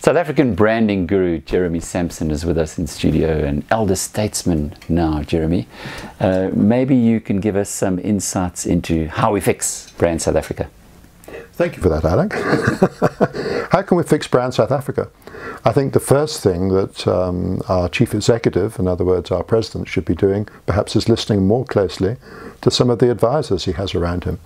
South African branding guru Jeremy Sampson is with us in studio, an elder statesman now, Jeremy. Maybe you can give us some insights into how we fix Brand South Africa. Thank you for that, Alex. How can we fix Brand South Africa? I think the first thing that our chief executive, in other words our president, should be doing perhaps is listening more closely to some of the advisors he has around him.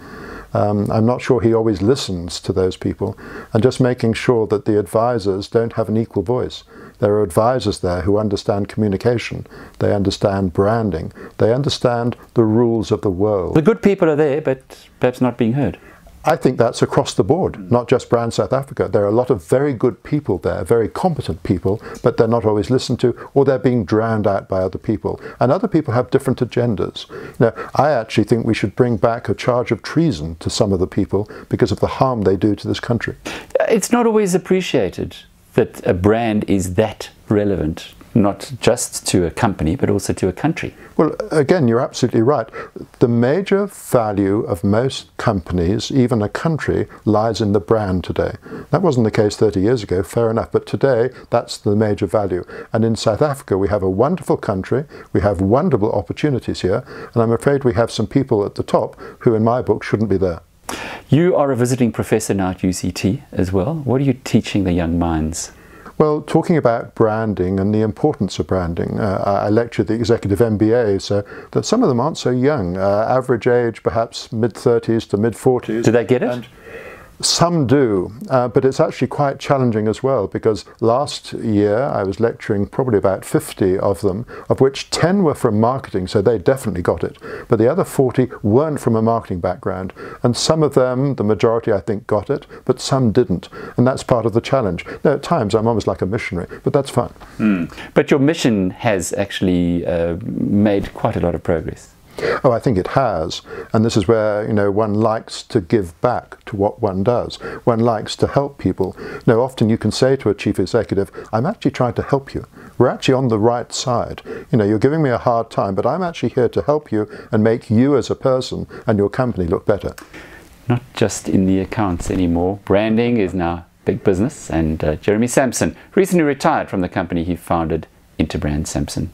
I'm not sure he always listens to those people, and just making sure that the advisors don't have an equal voice. There are advisors there who understand communication, they understand branding, they understand the rules of the world. The good people are there, but perhaps not being heard. I think that's across the board, not just Brand South Africa. There are a lot of very good people there, very competent people, but they're not always listened to, or they're being drowned out by other people. And other people have different agendas. I actually think we should bring back a charge of treason to some of the people because of the harm they do to this country. It's not always appreciated that a brand is that relevant, not just to a company, but also to a country. Well, again, you're absolutely right. The major value of most companies, even a country, lies in the brand today. That wasn't the case 30 years ago, fair enough, but today that's the major value. And in South Africa, we have a wonderful country, we have wonderful opportunities here, and I'm afraid we have some people at the top who, in my book, shouldn't be there. You are a visiting professor now at UCT as well. What are you teaching the young minds? Well, talking about branding and the importance of branding, I lectured the executive MBA, so that some of them aren't so young. Average age, perhaps mid-30s to mid-40s. Do they get it? And some do, but it's actually quite challenging as well, because last year I was lecturing probably about 50 of them, of which 10 were from marketing, so they definitely got it. But the other 40 weren't from a marketing background, and some of them, the majority I think, got it, but some didn't. And that's part of the challenge. Now, at times I'm almost like a missionary, but that's fine. But your mission has actually made quite a lot of progress. Oh, I think it has, and this is where one likes to give back to what one does. One likes to help people. Often you can say to a chief executive, "I'm actually trying to help you. We're actually on the right side. You're giving me a hard time, but I'm actually here to help you and make you as a person and your company look better." Not just in the accounts anymore. Branding is now big business, and Jeremy Sampson recently retired from the company he founded into Brand Sampson.